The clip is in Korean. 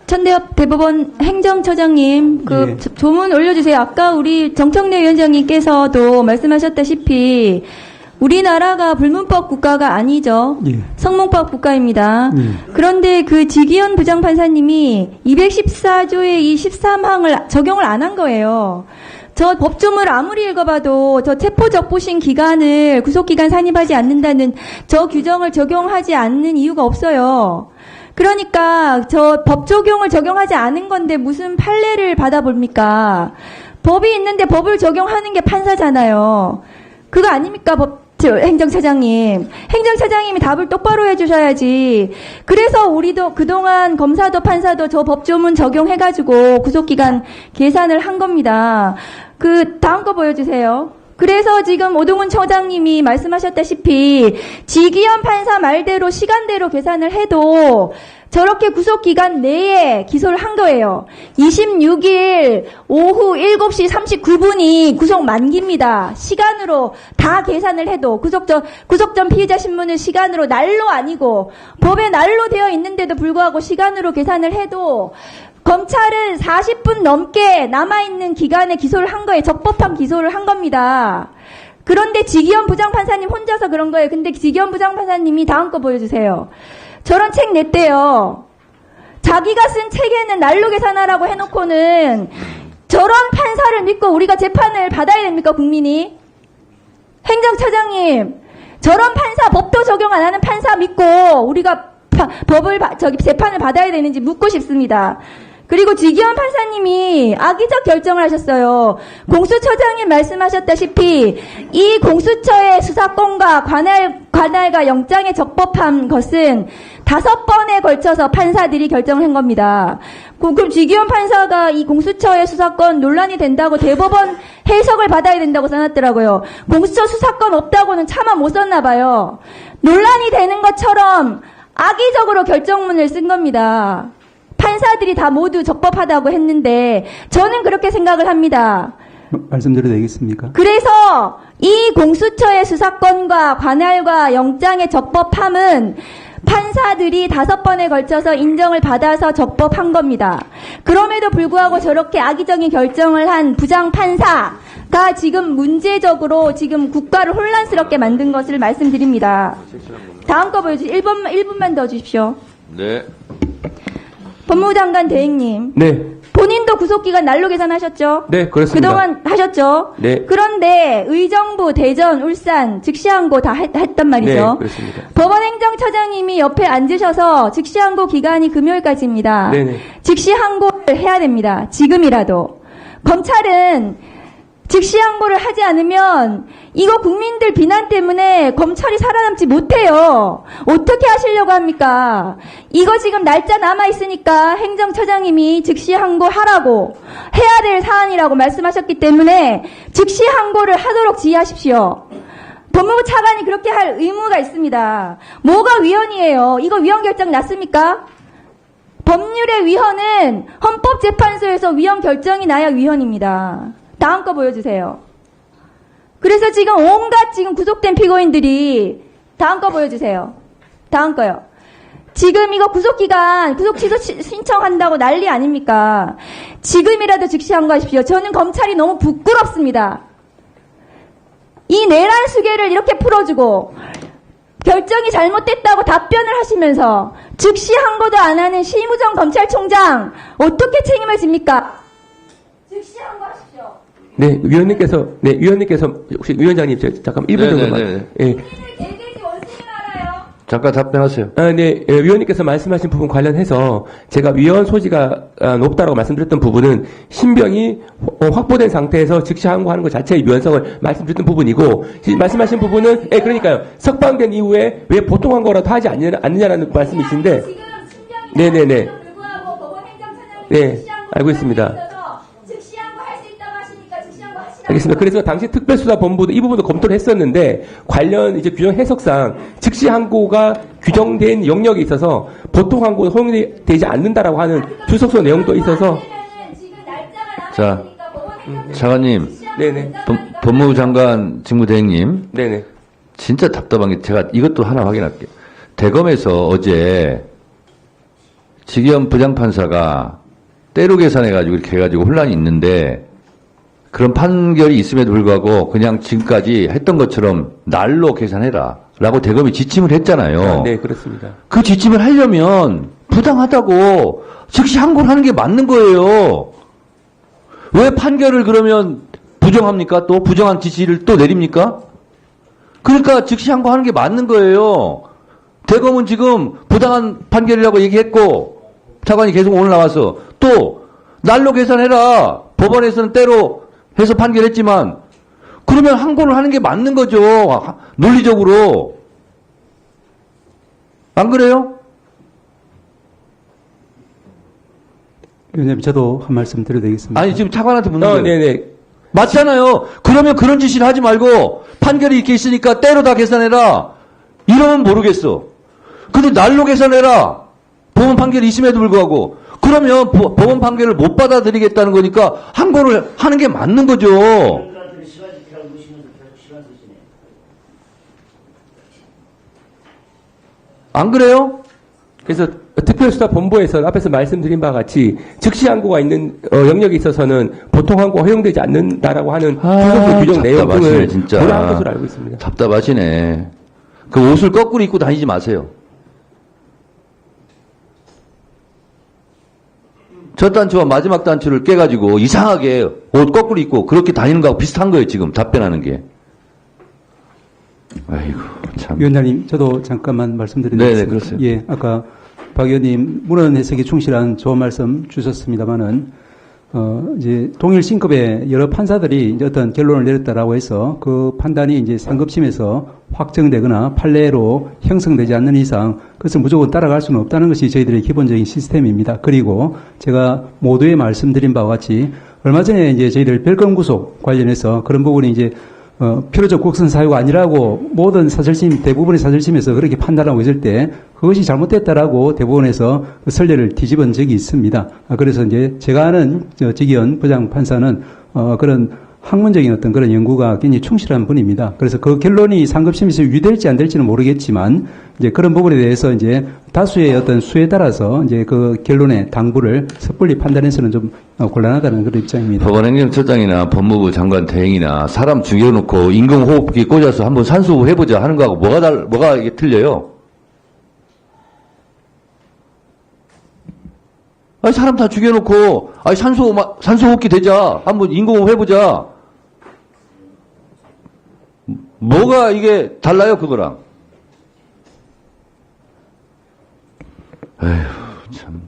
천대엽 대법원 행정처장님, 예. 조문 올려주세요. 아까 우리 정청래 위원장님께서도 말씀하셨다시피 우리나라가 불문법 국가가 아니죠. 예. 성문법 국가입니다. 예. 그런데 그 지기현 부장판사님이 214조의 이 13항을 적용을 안 한 거예요. 저 법조문을 아무리 읽어봐도 저 체포적부심 기간을 구속기간 산입하지 않는다는 저 규정을 적용하지 않는 이유가 없어요. 그러니까 저 법 적용을 적용하지 않은 건데 무슨 판례를 받아봅니까? 법이 있는데 법을 적용하는 게 판사잖아요. 그거 아닙니까? 행정처장님. 행정처장님이 답을 똑바로 해주셔야지. 그래서 우리도 그동안 검사도 판사도 저 법조문 적용해가지고 구속기간 계산을 한 겁니다. 다음 거 보여주세요. 그래서 지금 오동훈 처장님이 말씀하셨다시피 지기현 판사 말대로 시간대로 계산을 해도 저렇게 구속기간 내에 기소를 한 거예요. 26일 오후 7시 39분이 구속 만기입니다. 시간으로 다 계산을 해도 구속 전 피의자 신문을 시간으로 날로 아니고 법에 날로 되어 있는데도 불구하고 시간으로 계산을 해도 검찰은 40분 넘게 남아있는 기간에 기소를 한 거예요. 적법한 기소를 한 겁니다. 그런데 지기현 부장판사님 혼자서 그런 거예요. 근데 지기현 부장판사님이 다음 거 보여주세요. 저런 책 냈대요. 자기가 쓴 책에는 날로 계산하라고 해놓고는 저런 판사를 믿고 우리가 재판을 받아야 됩니까, 국민이? 행정처장님, 저런 판사, 법도 적용 안 하는 판사 믿고 우리가 재판을 받아야 되는지 묻고 싶습니다. 그리고 지기현 판사님이 악의적 결정을 하셨어요. 공수처장님 말씀하셨다시피 이 공수처의 수사권과 관할과 영장에 적법한 것은 5번에 걸쳐서 판사들이 결정을 한 겁니다. 그럼 지기현 판사가 이 공수처의 수사권 논란이 된다고 대법원 해석을 받아야 된다고 써놨더라고요. 공수처 수사권 없다고는 차마 못 썼나 봐요. 논란이 되는 것처럼 악의적으로 결정문을 쓴 겁니다. 판사들이 다 모두 적법하다고 했는데 저는 그렇게 생각을 합니다. 말씀드려도 되겠습니까? 그래서 이 공수처의 수사권과 관할과 영장의 적법함은 판사들이 5번에 걸쳐서 인정을 받아서 적법한 겁니다. 그럼에도 불구하고 저렇게 악의적인 결정을 한 부장판사가 지금 문제적으로 지금 국가를 혼란스럽게 만든 것을 말씀드립니다. 다음 거 보여주세요. 1분만 더 주십시오. 네. 법무부 장관 대행님. 네. 본인도 구속기간 날로 계산하셨죠? 네, 그렇습니다. 그동안 하셨죠? 네. 그런데 의정부, 대전, 울산 즉시항고 다 했단 말이죠. 네, 그렇습니다. 법원행정처장님이 옆에 앉으셔서 즉시항고 기간이 금요일까지입니다. 네네. 즉시항고를 해야 됩니다. 지금이라도. 검찰은 즉시항고를 하지 않으면 이거 국민들 비난 때문에 검찰이 살아남지 못해요. 어떻게 하시려고 합니까? 이거 지금 날짜 남아있으니까 행정처장님이 즉시항고하라고 해야 될 사안이라고 말씀하셨기 때문에 즉시항고를 하도록 지휘하십시오. 법무부 차관이 그렇게 할 의무가 있습니다. 뭐가 위헌이에요? 이거 위헌 결정 났습니까? 법률의 위헌은 헌법재판소에서 위헌 결정이 나야 위헌입니다. 다음 거 보여주세요. 그래서 지금 온갖 지금 구속된 피고인들이 다음 거 보여주세요. 다음 거요. 지금 이거 구속기간 구속 취소 신청한다고 난리 아닙니까? 지금이라도 즉시항고하십시오. 저는 검찰이 너무 부끄럽습니다. 이 내란 수계를 이렇게 풀어주고 결정이 잘못됐다고 답변을 하시면서 즉시항고도 안 하는 심우정 검찰총장 어떻게 책임을 집니까? 즉시항고하십시오. 네, 위원님께서 혹시 위원장님 잠깐 1분 정도만. 예. 잠깐 답변하세요. 네, 위원님께서 말씀하신 부분 관련해서 제가 위헌 소지가 높다라고 말씀드렸던 부분은 신병이 확보된 상태에서 즉시 항고하는 것 자체의 위헌성을 말씀드렸던 부분이고, 말씀하신 부분은, 그러니까요, 석방된 이후에 왜 보통 항고라도 하지 않느냐라는 말씀이신데, 네네네. 네, 알고 있습니다. 알겠습니다. 그래서 당시 특별수사본부도 이 부분도 검토를 했었는데 관련 이제 규정 해석상 즉시 항고가 규정된 영역에 있어서 보통 항고는 허용이 되지 않는다라고 하는 주석서 내용도 있어서. 자, 차관님, 네네. 법무부 장관 직무대행님, 네네. 진짜 답답한 게 제가 이것도 하나 확인할게요. 대검에서 어제 지기현 부장판사가 때로 계산해가지고 이렇게 해가지고 혼란이 있는데 그런 판결이 있음에도 불구하고 그냥 지금까지 했던 것처럼 날로 계산해라 라고 대검이 지침을 했잖아요. 네, 그렇습니다. 그 지침을 하려면 부당하다고 즉시 항고를 하는 게 맞는 거예요. 왜 판결을 그러면 부정합니까? 또 부정한 지시를 또 내립니까? 그러니까 즉시 항고하는 게 맞는 거예요. 대검은 지금 부당한 판결이라고 얘기했고 차관이 계속 오늘 나와서 또 날로 계산해라. 법원에서는 때로 해서 판결했지만 그러면 항고를 하는 게 맞는 거죠. 논리적으로. 안 그래요? 위원님, 저도 한 말씀 드려도 되겠습니까? 아니 지금 차관한테 묻는 거예요. 네네. 맞잖아요. 그러면 그런 짓을 하지 말고 판결이 이렇게 있으니까 때로 다 계산해라. 이러면 모르겠어. 근데 날로 계산해라. 법원 판결이 있음에도 불구하고. 그러면 법원 판결을 못 받아들이겠다는 거니까 항고를 하는 게 맞는 거죠. 안 그래요? 그래서 특별수사본부에서 앞에서 말씀드린 바와 같이 즉시 항고가 있는 영역에 있어서는 보통 항고가 허용되지 않는다라고 하는 구속부 규정 내용 답답하시네, 등을 진짜. 고려한 것으로 알고 있습니다. 답답하시네. 그 옷을 거꾸로 입고 다니지 마세요. 첫 단추와 마지막 단추를 깨가지고 이상하게 옷 거꾸로 입고 그렇게 다니는 거하고 비슷한 거예요, 지금 답변하는 게. 아이고, 참. 위원장님, 저도 잠깐만 말씀드리도 네네, 되겠습니까? 그렇습니다. 예, 아까 박 의원님 문헌 해석에 충실한 좋은 말씀 주셨습니다만은, 이제 동일 신급의 여러 판사들이 이제 어떤 결론을 내렸다라고 해서 그 판단이 이제 상급심에서 확정되거나 판례로 형성되지 않는 이상 그것을 무조건 따라갈 수는 없다는 것이 저희들의 기본적인 시스템입니다. 그리고 제가 모두에 말씀드린 바와 같이 얼마 전에 이제 저희들 별건 구속 관련해서 그런 부분이 이제 필요적 국선 사유가 아니라고 모든 사설심, 대부분의 사설심에서 그렇게 판단하고 있을 때 그것이 잘못됐다라고 대법원에서 그 선례를 뒤집은 적이 있습니다. 그래서 이제 제가 아는 지기현 부장판사는 그런 학문적인 어떤 그런 연구가 굉장히 충실한 분입니다. 그래서 그 결론이 상급심에서 유효될지 안 될지는 모르겠지만 이제 그런 부분에 대해서 이제 다수의 어떤 수에 따라서 이제 그 결론의 당부를 섣불리 판단해서는 좀 곤란하다는 그런 입장입니다. 법원행정처장이나 법무부 장관 대행이나 사람 죽여놓고 인공호흡기 꽂아서 한번 산소호흡 해보자 하는 거하고 뭐가 이게 틀려요? 아니, 사람 다 죽여놓고, 아니, 산소호흡기 되자. 한번 인공호흡 해보자. 뭐가 이게 달라요, 그거랑? 에휴, 참.